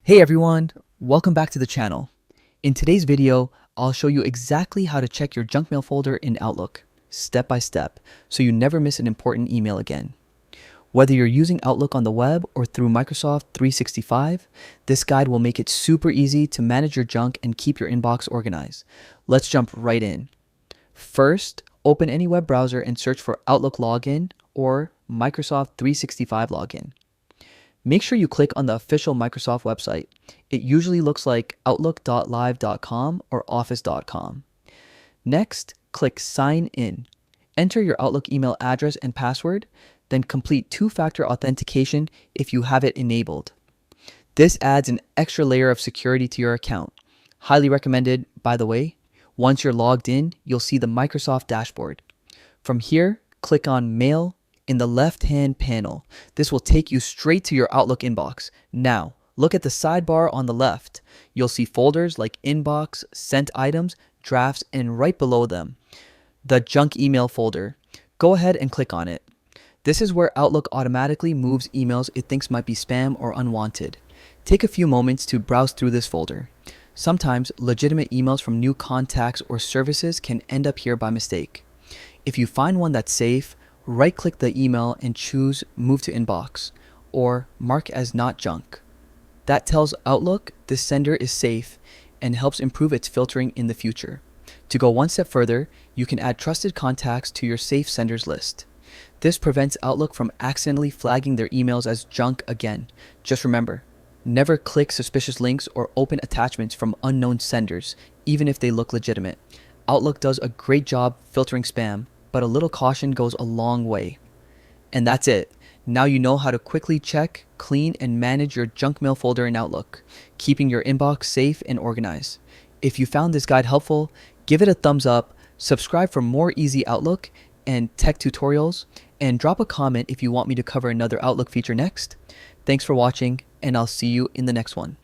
Hey everyone, welcome back to the channel. In today's video, I'll show you exactly how to check your junk mail folder in Outlook, step by step, so you never miss an important email again. Whether you're using Outlook on the web or through Microsoft 365, this guide will make it super easy to manage your junk and keep your inbox organized. Let's jump right in. First, open any web browser and search for Outlook Login or Microsoft 365 Login. Make sure you click on the official Microsoft website. It usually looks like outlook.live.com or office.com. Next, click Sign In. Enter your Outlook email address and password, then complete two-factor authentication if you have it enabled. This adds an extra layer of security to your account. Highly recommended, by the way. Once you're logged in, you'll see the Microsoft dashboard. From here, click on Mail in the left-hand panel. This will take you straight to your Outlook inbox. Now, look at the sidebar on the left. You'll see folders like Inbox, Sent Items, Drafts, and right below them, the Junk Email folder. Go ahead and click on it. This is where Outlook automatically moves emails it thinks might be spam or unwanted. Take a few moments to browse through this folder. Sometimes legitimate emails from new contacts or services can end up here by mistake. If you find one that's safe, right-click the email and choose Move to Inbox or Mark as Not Junk. That tells Outlook this sender is safe and helps improve its filtering in the future. To go one step further, you can add trusted contacts to your safe senders list. This prevents Outlook from accidentally flagging their emails as junk again. Just remember, never click suspicious links or open attachments from unknown senders, even if they look legitimate. Outlook does a great job filtering spam, but a little caution goes a long way. And that's it. Now you know how to quickly check, clean, and manage your junk mail folder in Outlook, keeping your inbox safe and organized. If you found this guide helpful, give it a thumbs up, subscribe for more easy Outlook and tech tutorials, and drop a comment if you want me to cover another Outlook feature next. Thanks for watching, and I'll see you in the next one.